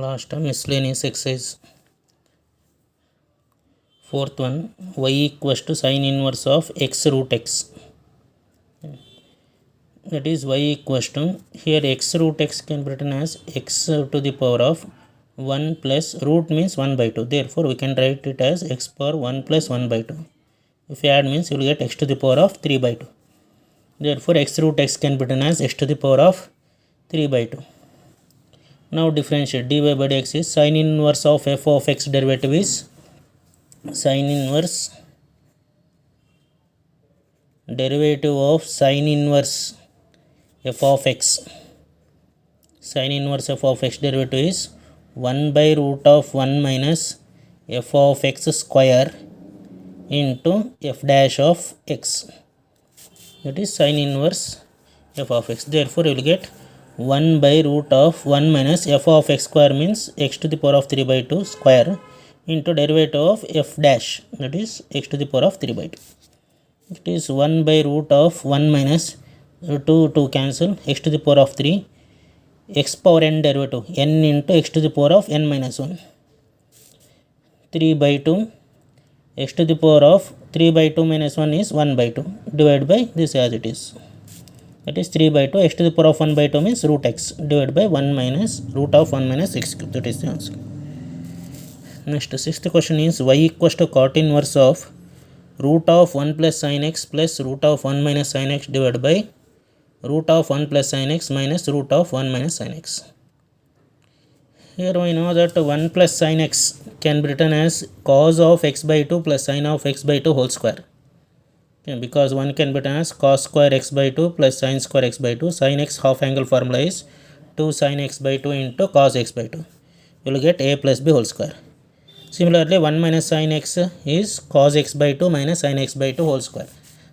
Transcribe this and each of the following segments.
Last miscellaneous exercise. Fourth one, y equals to sine inverse of x root x. That is y equals to, here x root x can be written as x to the power of 1 plus root means 1 by 2. Therefore, we can write it as x power 1 plus 1 by 2. If you add means you will get x to the power of 3 by 2. Therefore, x root x can be written as x to the power of 3 by 2. Now differentiate. Dy by dx is sine inverse of f of x derivative is sine inverse derivative of sine inverse f of x. Sine inverse f of x derivative is 1 by root of 1 minus f of x square into f dash of x. That is sine inverse f of x. Therefore, you will get 1 by root of 1 minus f of x square means x to the power of 3 by 2 square into derivative of f dash, that is x to the power of 3 by 2. It is 1 by root of 1 minus 2 cancel, x to the power of 3, x power n derivative n into x to the power of n minus 1, 3 by 2, x to the power of 3 by 2 minus 1 is 1 by 2, divided by this as it is. That is 3 by 2, x to the power of 1 by 2 means root x, divided by 1 minus root of 1 minus x cube. That is the answer. Next, sixth question is y equals to cot inverse of root of 1 plus sin x plus root of 1 minus sin x divided by root of 1 plus sin x minus root of 1 minus sin x. Here we know that 1 plus sin x can be written as cos of x by 2 plus sin of x by 2 whole square. Okay, because 1 can be written as cos square x by 2 plus sin square x by 2. Sin x half angle formula is 2 sin x by 2 into cos x by 2. You will get a plus b whole square. Similarly, 1 minus sin x is cos x by 2 minus sin x by 2 whole square.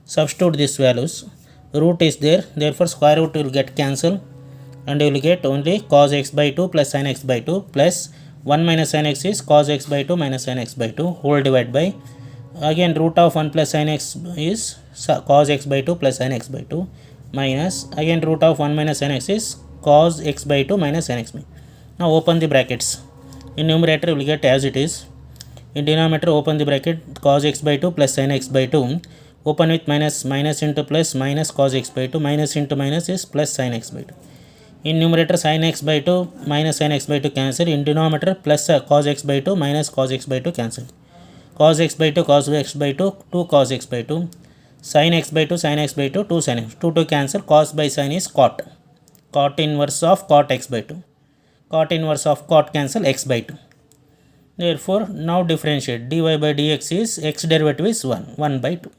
Substitute these values. Root is there, therefore square root will get cancelled and you will get only cos x by 2 plus sin x by 2 plus 1 minus sin x is cos x by 2 minus sin x by 2 whole divided by, again root of 1 plus sin x is cos x by 2 plus sin x by 2 minus, again root of 1 minus sin x is cos x by 2 minus sin x by 2. Now open the brackets. In numerator you will get as it is. In denominator open the bracket, cos x by 2 plus sin x by 2, open with minus, minus into plus, minus cos x by 2, minus into minus is plus sin x by 2. In numerator sin x by 2 minus sin x by 2 cancel. In denominator plus cos x by 2 minus cos x by 2 cancel. Cos x by 2 cos x by 2 2 cos x by 2, sin x by 2 sin x by 2 2 sin x, 2 cancel, cos by sin is cot, cot inverse of cot x by 2, cot inverse of cot cancel x by 2. Therefore, now differentiate. Dy by dx is x derivative is 1 by 2.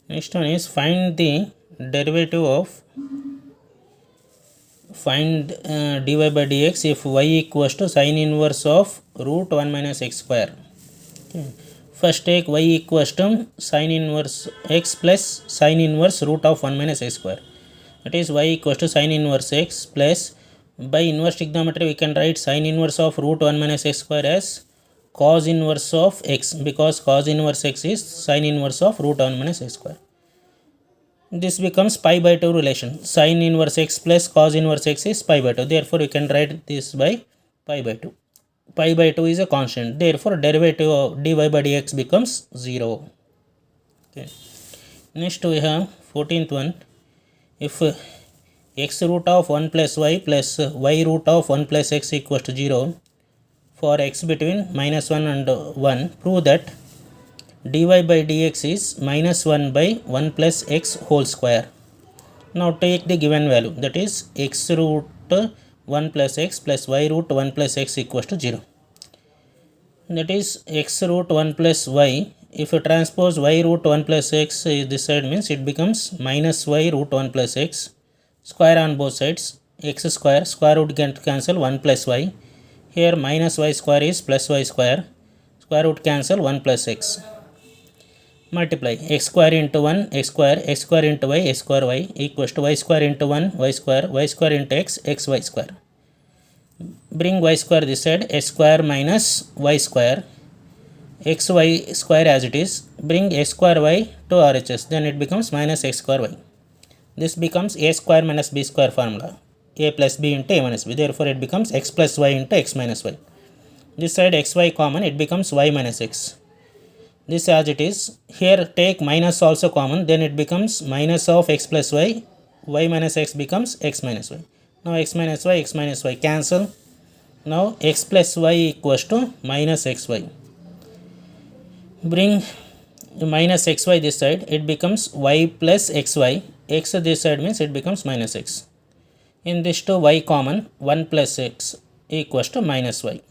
Next one is find the derivative of dy by dx if y equals to sin inverse of root 1 minus x square. Okay. First take y equals to sin inverse x plus sin inverse root of 1 minus x square. That is y equals to sin inverse x plus, by inverse trigonometry we can write sin inverse of root 1 minus x square as cos inverse of x, because cos inverse x is sin inverse of root 1 minus x square. This becomes pi by 2 relation. Sin inverse x plus cos inverse x is pi by 2. Therefore, you can write this by pi by 2. Pi by 2 is a constant. Therefore, derivative of dy by dx becomes 0. Okay. Next we have 14th one. If x root of 1 plus y root of 1 plus x equals to 0 for x between minus 1 and 1, prove that dy by dx is minus 1 by 1 plus x whole square. Now take the given value, that is x root 1 plus x plus y root 1 plus x equals to 0. That is x root 1 plus y. If you transpose y root 1 plus x this side means it becomes minus y root 1 plus x. Square on both sides, x square, square root can cancel 1 plus y. Here minus y square is plus y square. Square root cancel 1 plus x. Multiply x square into 1, x square into y, x square y equals to y square into 1, y square into x, x y square. Bring y square this side, x square minus y square, x y square as it is. Bring x square y to RHS, then it becomes minus x square y. This becomes a square minus b square formula. a plus b into a minus b. Therefore, it becomes x plus y into x minus y. This side xy common, it becomes y minus x. This as it is. Here take minus also common, then it becomes minus of x plus y. Y minus x becomes x minus y. Now x minus y cancel. Now x plus y equals to minus xy. Bring minus xy this side, it becomes y plus xy. X this side means it becomes minus x. In this two y common, 1 plus x equals to minus y.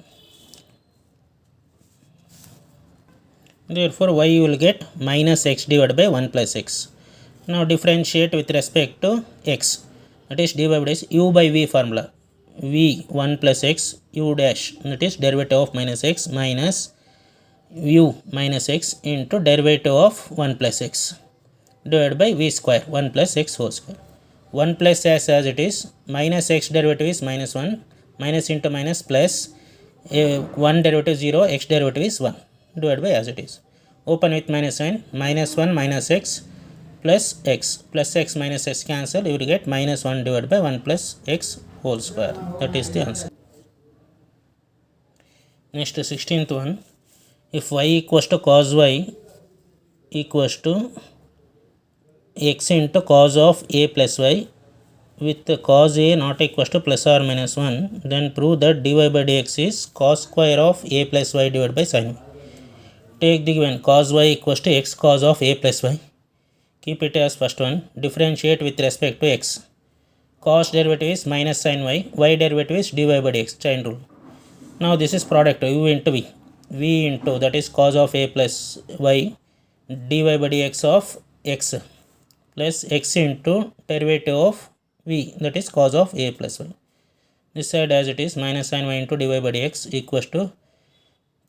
Therefore, y you will get minus x divided by 1 plus x. Now differentiate with respect to x. That is dy by dx u by v formula. V 1 plus x u dash, that is derivative of minus x minus u minus x into derivative of 1 plus x divided by v square 1 plus x whole square. 1 plus as it is, minus x derivative is minus 1, minus into minus plus 1 derivative 0, x derivative is 1 divided by as it is. Open with minus sign, minus 1 minus x plus x minus x cancel, you will get minus 1 divided by 1 plus x whole square. That is the answer. Next 16th one, if y equals to cos y equals to x into cos of a plus y with cos a not equals to plus or minus 1, then prove that dy by dx is cos square of a plus y divided by sin y. Take the given cos y equals to x cos of a plus y. Keep it as first one. Differentiate with respect to x. Cos derivative is minus sin y. Y derivative is dy by dx. Chain rule. Now this is product u into v. V into that is cos of a plus y dy by dx of x plus x into derivative of v, that is cos of a plus y. This side as it is minus sin y into dy by dx equals to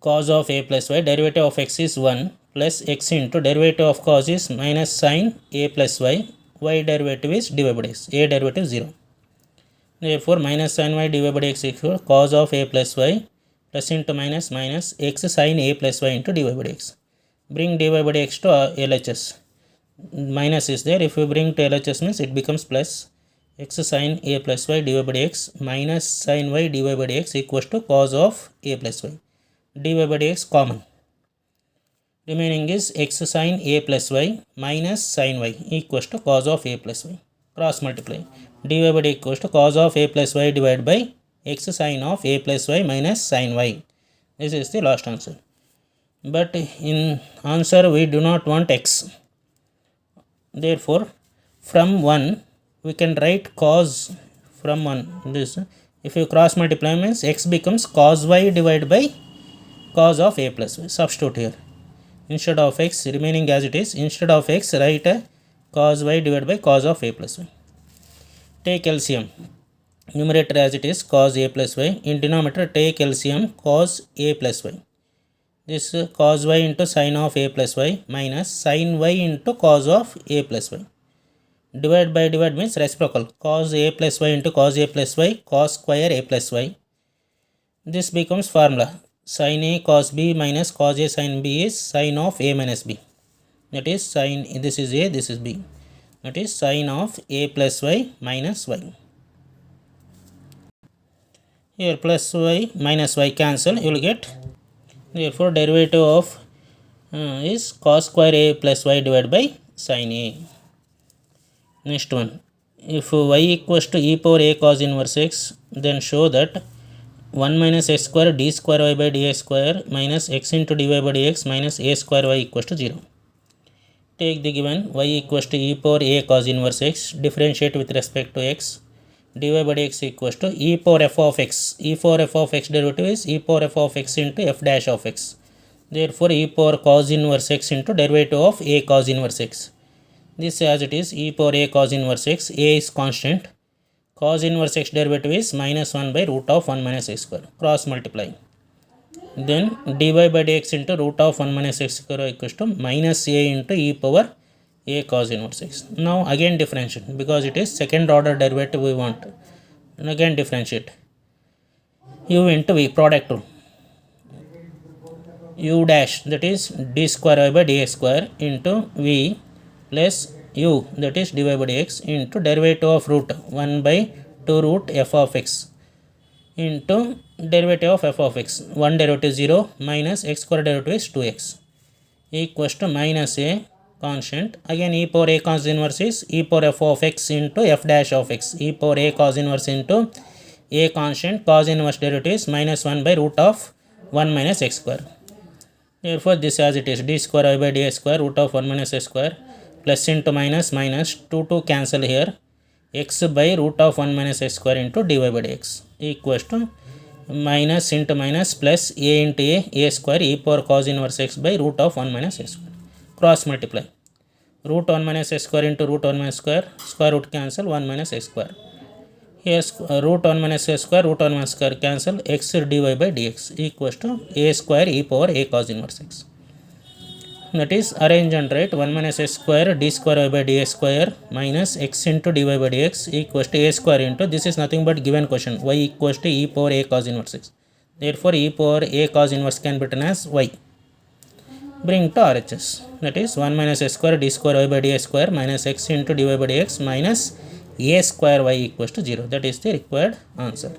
cos of a plus y, derivative of x is 1 plus x into derivative of cos is minus sin a plus y, y derivative is dy by dx, a derivative 0. Therefore, minus sin y dy by dx equals cos of a plus y plus into minus x sin a plus y into dy by dx. Bring dy by dx to LHS. Minus is there. If you bring to LHS means it becomes plus x sin a plus y dy by dx minus sin y dy by dx equals to cos of a plus y. Dy by dx common. Remaining is x sin a plus y minus sin y equals to cos of a plus y. Cross multiply. Dy by dx equals to cos of a plus y divided by x sin of a plus y minus sin y. This is the last answer. But in answer we do not want x. Therefore, from 1 we can write cos from 1. This if you cross multiply means x becomes cos y divided by cos of a plus y. Substitute here. Instead of x remaining as it is, instead of x write a cos y divided by cos of a plus y. Take LCM. Numerator as it is cos a plus y. In denominator take LCM cos a plus y. This cos y into sin of a plus y minus sin y into cos of a plus y. Divide by divide means reciprocal. Cos a plus y into cos a plus y, cos square a plus y. This becomes formula. Sin a cos b minus cos a sin b is sin of a minus b. That is sin, this is a, this is b. That is sin of a plus y minus y. Here plus y minus y cancel, you will get. Therefore, derivative of is cos square a plus y divided by sin a. Next one. If y equals to e power a cos inverse x, then show that 1 minus x square d square y by dx square minus x into dy by dx minus a square y equals to 0. Take the given y equals to e power a cos inverse x, differentiate with respect to x. Dy by dx equals to e power f of x. E power f of x derivative is e power f of x into f dash of x. Therefore, e power cos inverse x into derivative of a cos inverse x. This as it is e power a cos inverse x. A is constant. Cos inverse x derivative is minus 1 by root of 1 minus x square. Cross multiply. Then dy by dx into root of 1 minus x square equals to minus a into e power a cos inverse x. Now again differentiate because it is second order derivative we want. And again differentiate. U into v, product rule. U dash, that is d square y by dx square into v plus u, that is dy by dx into derivative of root 1 by 2 root f of x into derivative of f of x. One derivative 0 minus x square derivative is 2x equals to minus a constant. Again e power a cos inverse is e power f of x into f dash of x. E power a cos inverse into a constant cos inverse derivative is minus 1 by root of 1 minus x square. Therefore this as it is d square y by dx square root of 1 minus x square plus into minus minus 2 cancel here x by root of 1 minus x square into dy by dx equals to minus into minus plus a into a square e power cos inverse x by root of 1 minus x square. Cross multiply root 1 minus x square into root 1 minus square root cancel 1 minus x square. Here root 1 minus x square root 1 minus square cancel x dy by dx equals to a square e power a cos inverse x. That is arrange and write 1 minus x square d square y by dx square minus x into dy by dx equals to a square into this is nothing but given question y equals to e power a cos inverse x. Therefore e power a cos inverse can be written as y. Bring to RHS, that is 1 minus x square d square y by dx square minus x into dy by dx minus a square y equals to 0. That is the required answer.